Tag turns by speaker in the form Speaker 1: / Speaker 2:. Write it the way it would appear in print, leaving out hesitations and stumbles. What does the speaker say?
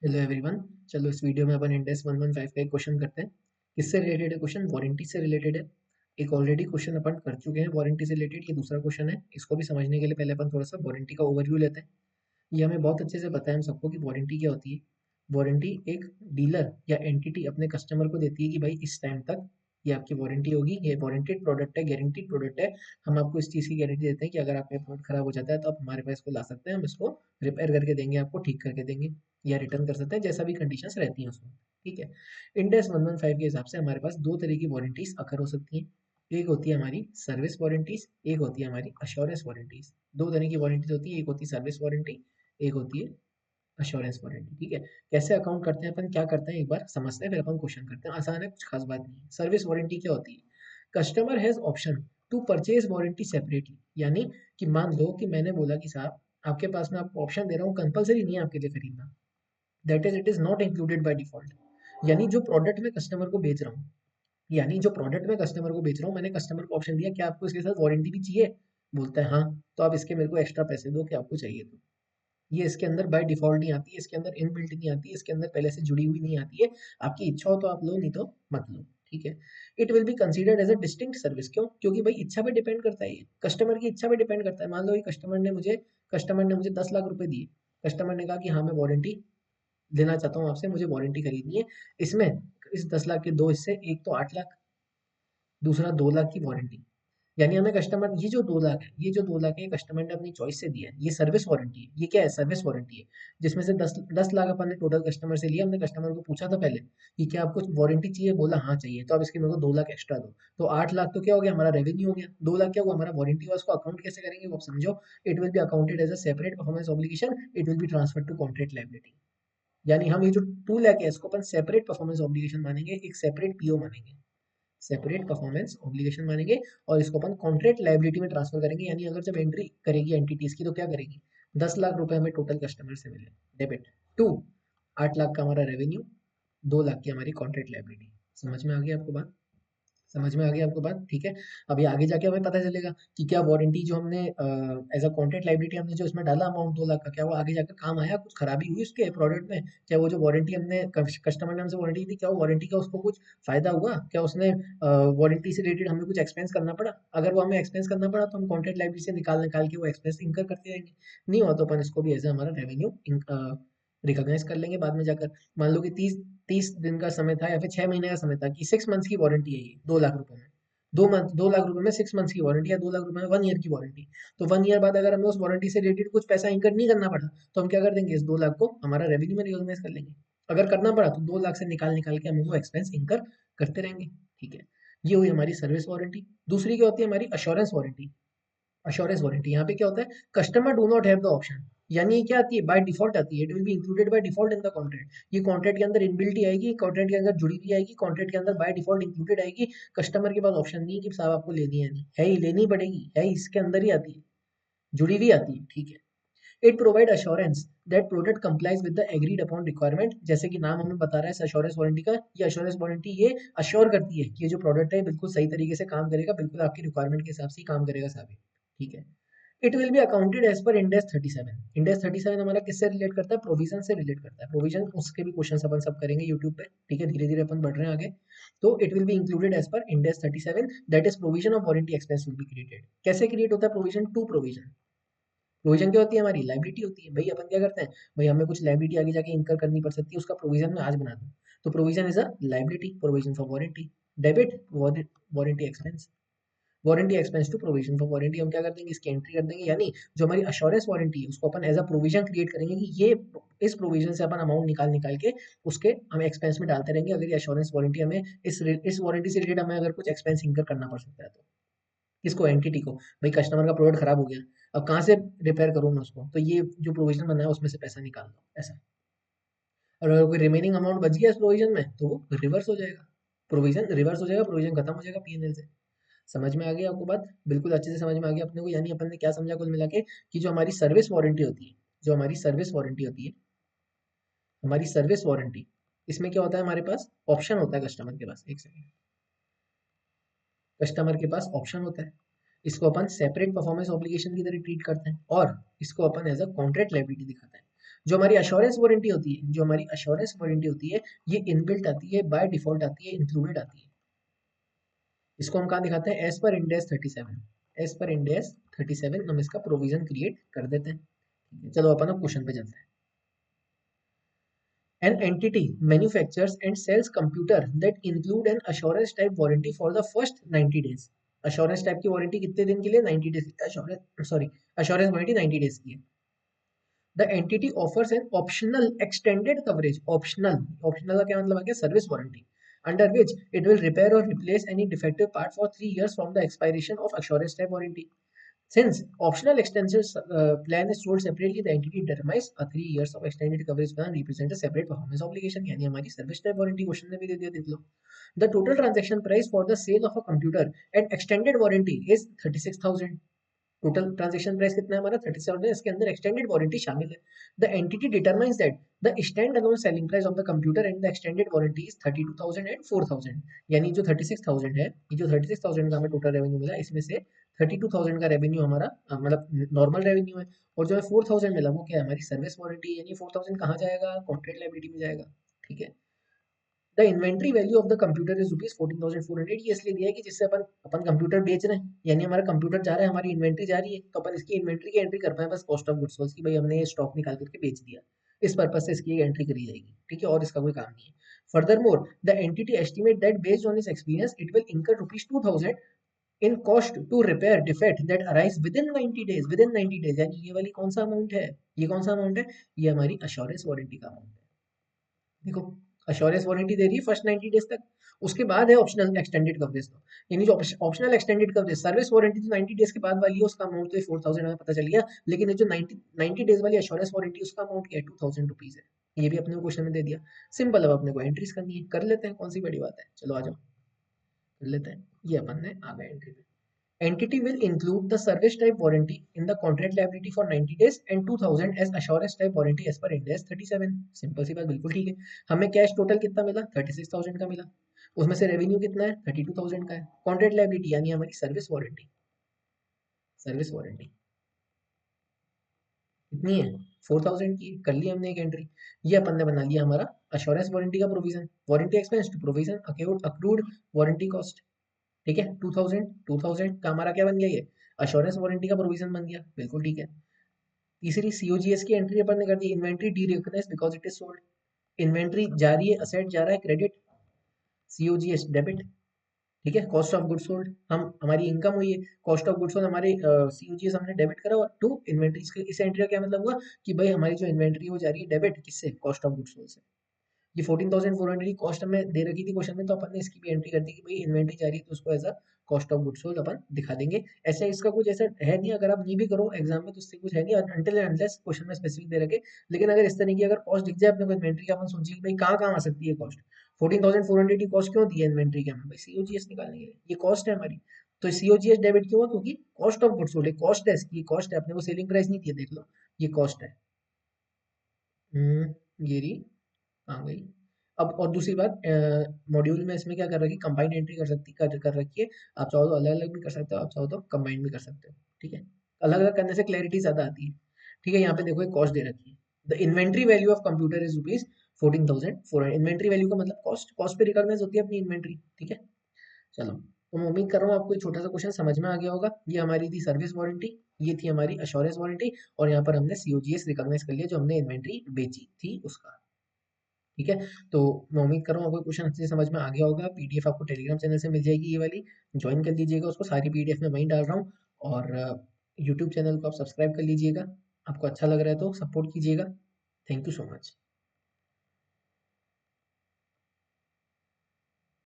Speaker 1: Hello everyone. चलो इस video में अपन इंडेक्स 115 का एक क्वेश्चन करते हैं। किससे रिलेटेड है क्वेश्चन? वारंटी से रिलेटेड है। एक ऑलरेडी क्वेश्चन अपन कर चुके हैं वारंटी से रिलेटेड, ये दूसरा क्वेश्चन है। इसको भी समझने के लिए पहले अपन थोड़ा सा वारंटी का ओवरव्यू लेते हैं। ये हमें बहुत अच्छे से पता है हम सबको कि वारंटी क्या होती है। वारंटी एक डीलर या एंटिटी अपने कस्टमर को देती है कि भाई इस टाइम तक ये आपकी वारंटी होगी, ये वारंटेड प्रोडक्ट है, गारंटीड प्रोडक्ट है। हम आपको इस चीज़ की गारंटी देते हैं कि अगर आपका प्रोडक्ट खराब हो जाता है तो आप हमारे पास इसको ला सकते हैं, हम इसको रिपेयर करके देंगे, आपको ठीक करके देंगे या रिटर्न कर सकते हैं, जैसा भी कंडीशंस रहती हैं उसमें। ठीक है। इंडेक्स 115 के हिसाब से हमारे पास दो तरह की वारंटीज अकर हो सकती हैं। एक होती है हमारी सर्विस वारंटीज, एक होती है हमारी अश्योरेंस वारंटीज। दो तरह की वारंटीज होती है, एक होती है सर्विस वारंटी, एक होती है अश्योरेंस वारंटी। ठीक है। कैसे अकाउंट करते हैं अपन, क्या करते हैं, एक बार समझते हैं फिर अपन क्वेश्चन करते हैं। आसान है, कुछ खास बात नहीं है। सर्विस वारंटी क्या होती है? Customer has option to purchase warranty separately. यानी कि मान लो कि मैंने बोला कि साहब आपके पास मैं आपको ऑप्शन दे रहा हूँ, कंपलसरी नहीं है आपके लिए खरीदना, that is it is not included by default. यानी जो प्रोडक्ट मैं कस्टमर को बेच रहा हूँ, यानी जो प्रोडक्ट मैं कस्टमर को बेच रहा हूँ, मैंने कस्टमर को ऑप्शन दिया क्या आपको इसके साथ वारंटी भी चाहिए? बोलता है हाँ, तो आप इसके मेरे को एक्स्ट्रा पैसे दो कि आपको चाहिए तो। ये इसके अंदर बाय डिफॉल्ट नहीं आती है, इसके अंदर इनबिल्ट नहीं आती है, इसके अंदर पहले से जुड़ी हुई नहीं आती है। आपकी इच्छा हो तो आप लो, नहीं तो मत लो। ठीक है। It will be considered as a distinct service. क्यों? क्योंकि भाई इच्छा पे डिपेंड करता है, ये कस्टमर की इच्छा पे डिपेंड करता है। मान लो ये कस्टमर ने मुझे 10 लाख रुपए दिए। कस्टमर ने कहा कि हाँ मैं वारंटी लेना चाहता हूँ आपसे, मुझे वारंटी खरीदनी है। इसमें इस 10 लाख के दो हिस्से, एक तो 8 लाख, दूसरा 2 लाख की वारंटी। यानी हमें कस्टमर, ये जो 2 लाख है, ये जो 2 लाख है, कस्टमर ने अपनी चॉइस से दिया है। ये सर्विस वारंटी है। ये क्या है? सर्विस वारंटी है। जिसमें से 10 लाख अपन ने टोटल कस्टमर से लिया। हमने कस्टमर को पूछा था पहले कि क्या आपको वारंटी चाहिए, बोला हाँ चाहिए, तो अब इसके मेरे को 2 लाख एक्स्ट्रा दो। तो 8 लाख तो क्या हो गया, हमारा रेवेन्यू हो गया। 2 लाख क्या हुआ, हमारा वारंटी हुआ। उसको अकाउंट कैसे करेंगे वो आप समझो। It will be accounted as a separate performance obligation, it will be transfer to contract liability. यानी हम ये जो 2 लाख है इसको अपन सेपरेट परफॉर्मेंस ऑब्लिगेशन मानेंगे, एक सेपरेट पीओ मानेंगे, सेपरेट परफॉर्मेंस ऑब्लिगेशन मानेंगे। और इसको अपन कॉन्ट्रैक्ट लायबिलिटी में ट्रांसफर करेंगे। यानी अगर जब एंट्री करेगी एंटिटीज की तो क्या करेगी, 10 लाख रुपए हमें टोटल कस्टमर से मिले, डेबिट टू 8 लाख का हमारा रेवेन्यू, 2 लाख की हमारी कॉन्ट्रैक्ट लायबिलिटी। समझ में आ गई आपको बात? समझ में आ गई आपको बात? ठीक है। अभी आगे जाके हमें पता चलेगा कि क्या वारंटी जो हमने एज अ कॉन्ट्रैक्ट लायबिलिटी हमने जो इसमें डाला अमाउंट 2 लाख का, क्या वो आगे जाकर काम आया? कुछ खराबी हुई उसके प्रोडक्ट में? क्या वो जो वारंटी हमने कस्टमर ने हमसे वारंटी दी, क्या वो वारंटी का उसको कुछ फायदा हुआ? क्या उसने वारंटी से रिलेटेड हमें कुछ एक्सपेंस करना पड़ा? अगर वो हमें एक्सपेंस करना पड़ा तो हम कॉन्ट्रैक्ट लायबिलिटी से निकाल निकाल के वो एक्सपेंस इंकर करते रहेंगे। नहीं हुआ तो अपन इसको भी एज हमारा रेवेन्यू रिकॉग्नाइज कर लेंगे बाद में जाकर। मान लो कि 30 दिन का समय था या फिर 6 महीने का समय था, कि 6 मंथ्स की वारंटी है ये 2 लाख रुपए में। 2 लाख रुपए में 6 मंथ्स की वारंटी या 2 लाख रुपए में 1 ईयर की वारंटी। तो 1 ईयर बाद अगर हमें उस वारंटी से रिलेटेड कुछ पैसा इंकर नहीं करना पड़ा तो हम क्या कर देंगे, इस 2 लाख को हमारा रेवेन्यू में रिकॉग्नाइज कर लेंगे। अगर करना पड़ा तो 2 लाख से निकाल निकाल के हम वो एक्सपेंस इंकर करते रहेंगे। ठीक है। ये हुई हमारी सर्विस वारंटी। दूसरी क्या होती है, हमारी अश्योरेंस वारंटी। अश्योरेंस वारंटी यहाँ पे क्या होता है, customer do not have the option. यानी ये क्या आती है, बाय डिफॉल्ट आती है। It will be included by default in the contract. ये कॉन्ट्रैक्ट के अंदर इनबिल्ट ही आएगी, कॉन्ट्रैक्ट के अंदर जुड़ी हुई आएगी, कॉन्ट्रैक्ट के अंदर बाय डिफॉल्ट इंक्लूडेड आएगी। कस्टमर के पास ऑप्शन नहीं है कि साहब आपको लेनी है, नहीं है, ही लेनी पड़ेगी, है ही इसके अंदर ही आती है, जुड़ी हुई आती है। ठीक है। It provide assurance that product complies with the agreed upon requirement. जैसे कि नाम हमें बता रहा है अश्योरेंस वारंटी का, ये अश्योरेंस वारंटी ये अश्योर करती है कि ये जो प्रोडक्ट है बिल्कुल सही तरीके से काम करेगा, बिल्कुल आपकी रिक्वायरमेंट के हिसाब से ही काम करेगा साबित। ठीक है। It will be accounted as per index 37। Index 37 हमारा किससे रिलेट करता है? प्रोविजन से रिलेट करता है। प्रोविजन, उसके भी क्वेश्चन अपन सब करेंगे यूट्यूब पे। ठीक है, धीरे धीरे अपन बढ़ रहे हैं आगे। तो it will be included as per index 37, that is provision of warranty expense will be created. कैसे क्रिएट होता है प्रोविजन? To provision. प्रोविजन क्या होती है? हमारी लाइबिलिटी होती है। भाई अपन क्या करते हैं, भाई हमें कुछ लाइबिलिटी आगे जाके इनकर करनी पड़ सकती है, उसका प्रोविजन में आज बना दूं। तो provision is a liability, provision for warranty. Debit warranty expense, warranty expense to provision for warranty. हम क्या कर देंगे, इसकी एंट्री कर देंगे। यानी जो हमारी अश्योरेंस वारंटी है उसको अपन एज अ प्रोविजन क्रिएट करेंगे कि ये इस प्रोविजन से अपन अमाउंट निकाल निकाल के उसके हम एक्सपेंस में डालते रहेंगे। अगर ये अश्योरेंस वारंटी हमें इस वारंटी से रिलेटेड हमें अगर कुछ एक्सपेंस इंकर करना पड़ सकता है तो किसको, एंटिटी को। भाई कस्टमर का प्रोडक्ट खराब हो गया, अब कहाँ से रिपेयर करूँ मैं उसको, तो ये जो प्रोविजन बना है उसमें से पैसा निकाल दो, ऐसा। और अगर कोई रिमेनिंग अमाउंट बच गया इस प्रोविजन में तो वो रिवर्स हो जाएगा, प्रोविजन रिवर्स हो जाएगा, प्रोविजन खत्म हो जाएगा पीएनएल से। समझ में आ गई आपको बात? बिल्कुल अच्छे से समझ में आ गया अपने को। यानी अपन ने क्या समझा कुल मिला के, कि जो हमारी सर्विस वारंटी होती है, जो हमारी सर्विस वारंटी होती है, हमारी सर्विस वारंटी, इसमें क्या होता है, हमारे पास ऑप्शन होता है कस्टमर के पास। एक सेकंड, कस्टमर के पास ऑप्शन होता है। इसको अपन सेपरेट परफॉर्मेंस ऑब्लिगेशन की तरह ट्रीट करते हैं और इसको अपन एज अ कॉन्ट्रैक्ट लायबिलिटी दिखाते हैं। जो हमारी अश्योरेंस वारंटी होती है, जो हमारी अश्योरेंस वारंटी होती है, ये इनबिल्ट आती है, बाय डिफॉल्ट आती है, इंक्लूडेड आती है। इसको हम कहाँ दिखाते हैं? As per index 37, as per index 37 हम इसका प्रोविजन क्रिएट कर देते हैं। चलो अपन अब क्वेश्चन पे चलते हैं। An entity manufactures and sells computer that include an assurance type warranty for the first 90 days. assurance type की वारंटी कितने दिन के लिए? 90 डेज। assurance वारंटी 90 डेज की है। The entity offers an optional extended coverage, optional का क्या मतलब है? Service warranty, under which it will repair or replace any defective part for 3 years from the expiration of assurance type warranty. Since optional extension plan is sold separately, the entity determines a 3 years of extended coverage plan represents a separate performance obligation. यानी हमारी service type warranty question में भी दे दिया, देख लो। The total transaction price for the sale of a computer and extended warranty is 36,000. Total transaction price कितना है हमारा? 37 है। इसके अंदर एक्सटेंडेड वारंटी शामिल है। The entity determines that the stand alone selling price of the computer and the extended warranty is 32,000 and 4,000। यानी जो 36,000 है, ये जो 36,000 का हमें टोटल रेवेन्यू मिला, इसमें से 32,000 का रेवेन्यू हमारा मतलब नॉर्मल रेवेन्यू है, और जो है 4,000 मिला वो क्या है? हमारी सर्विस वारंटी। यानी 4,000 कहाँ जाएगा? कॉन्ट्रैक्ट लायबिलिटी में जाएगा। ठीक है। The inventory value of the computer is rupees 14,400। ये इसलिए दिया है कि जिससे अपन अपन कंप्यूटर बेच रहे हैं, यानी हमारा कंप्यूटर जा रहा है, हमारी इन्वेंट्री जा रही है, तो अपन इसकी इन्वेंट्री की एंट्री कर पाए बस कॉस्ट ऑफ गुड्स सोल्ड की, भाई हमने ये स्टॉक निकाल करके बेच दिया, इस पर्पज से इसकी एंट्री करी जाएगी। ठीक है, और इसका कोई काम नहीं है। Furthermore the entity estimate that based on its experience it will incur rupees 2,000 in cost to repair defect that arise within 90 days. Within 90 days यानी ये वाली कौन सा अमाउंट है? ये कौन सा अमाउंट है? ये हमारी अश्योरेंस वारंटी का अमाउंट है। देखो, अश्योरेंस वारंटी दे रही है फर्स्ट 90 डेज तक, उसके बाद है ऑप्शनल एक्सटेंडेड कवरेज। तो यानी जो optional extended coverage service warranty तो 90 डेज के बाद वाली है, उसका अमाउंट तो 4,000 हमें पता चल गया, लेकिन ये जो 90 डेज वाली अश्योरेंस वारंटी उसका अमाउंट क्या है? 2,000 रुपीज है। ये भी अपने को क्वेश्चन में दे दिया। सिंपल, अब अपने को एंट्रीज करनी है, कर लेते हैं, कौन सी बड़ी बात है। चलो आ जाओ, कर लेते हैं। ये अपन ने आ गए एंट्री पे। Entity will include the service type warranty in the contract liability for 90 days and 2,000 as assurance type warranty as per Ind AS 37। Simple सी बात, बिल्कुल ठीक है। हमें कैश टोटल कितना मिला? 36,000 का मिला। उसमें से रेवेन्यू कितना है? 32,000 का है। कॉन्ट्रैक्ट लायबिलिटी यानी हमारी सर्विस वारंटी, सर्विस वारंटी कितनी है? 4,000 की। कर ली हमने एक एंट्री। ये अपन ने बना लिया हमारा अश्योरेंस वारंटी का provision. Warranty expense to provision accrued warranty cost. ठीक है, 2,000 का हमारा क्या बन गया? ये अश्योरेंस वारंटी का प्रोविजन बन गया, बिल्कुल ठीक है। तीसरी सीओजीएस की एंट्री अपन ने कर दी, inventory derecognise because it is sold. Inventory जा रही है, असेट जा रहा है, क्रेडिट, सीओजीएस डेबिट। ठीक है, कॉस्ट ऑफ गुड्स सोल्ड, हम हमारी इनकम हुई है, कॉस्ट ऑफ गुड्स सोल्ड हमारे सीओजीएस हमने डेबिट करा, और टू इन्वेंट्री। इस एंट्री का क्या मतलब हुआ कि भाई हमारी जो इन्वेंट्री वो जा रही है डेबिट किससे? कॉस्ट ऑफ गुड्स सोल्ड से। ये 14,400 की कॉस्ट हमें दे रखी थी क्वेश्चन में, तो अपन ने इसकी भी एंट्री कर दी कि भाई इन्वेंट्री जा रही है तो उसको as a cost of goods sold अपन दिखा देंगे। ऐसे इसका कुछ ऐसा है नहीं, अगर आप नहीं भी करो एग्जाम में तो इससे कुछ है नहीं, अनटिल एंड अनलेस क्वेश्चन में स्पेसिफिक दे रखे। लेकिन अगर इस तरह की अगर कॉस्ट दिख जाए अपने को इन्वेंट्री का, अपन सोचिए कि भाई कहाँ कहाँ आ सकती है कॉस्ट। 14,400 की कॉस्ट क्यों दी है इन्वेंट्री के? हमें भाई सीओजीएस निकालने के लिए, ये कॉस्ट है हमारी। तो सीओजीएस डेबिट क्यों हुआ? क्योंकि cost of goods sold cost है, इसकी कॉस्ट है, अपने को सेलिंग प्राइस नहीं दिया, देख लो ये कॉस्ट है। ये रही, आ गई। अब और दूसरी बात, मॉड्यूल में इसमें क्या कर रखी? कंबाइंड एंट्री कर रखी है। आप चाहो तो अलग अलग भी कर सकते हो, आप चाहो तो कंबाइंड भी कर सकते हो। ठीक है, अलग अलग करने से क्लैरिटी ज्यादा आती है। ठीक है, यहाँ पे देखो एक कॉस्ट दे रखी है। The inventory value of computer is rupees 14,400। Inventory value का मतलब कॉस्ट, कॉस्ट पे रिकॉग्नाइज होती है अपनी इन्वेंट्री। ठीक है, चलो, तो मैं उम्मीद कर रहा हूँ आपको छोटा सा क्वेश्चन समझ में आ गया होगा। ये हमारी थी सर्विस वारंटी, ये थी हमारी अश्योरेंस वारंटी, और यहाँ पर हमने सीओजीएस रिकॉग्नाइज कर लिया जो हमने इन्वेंट्री बेची थी उसका। ठीक है, तो मैं उम्मीद कर रहा हूँ आपको क्वेश्चन अच्छे से समझ में आ गया होगा। पीडीएफ आपको टेलीग्राम चैनल से मिल जाएगी, ये वाली ज्वाइन कर लीजिएगा उसको। सारी पीडीएफ में वहीं डाल रहा हूँ, और यूट्यूब चैनल को आप सब्सक्राइब कर लीजिएगा। आपको अच्छा लग रहा है तो सपोर्ट कीजिएगा। Thank you so much.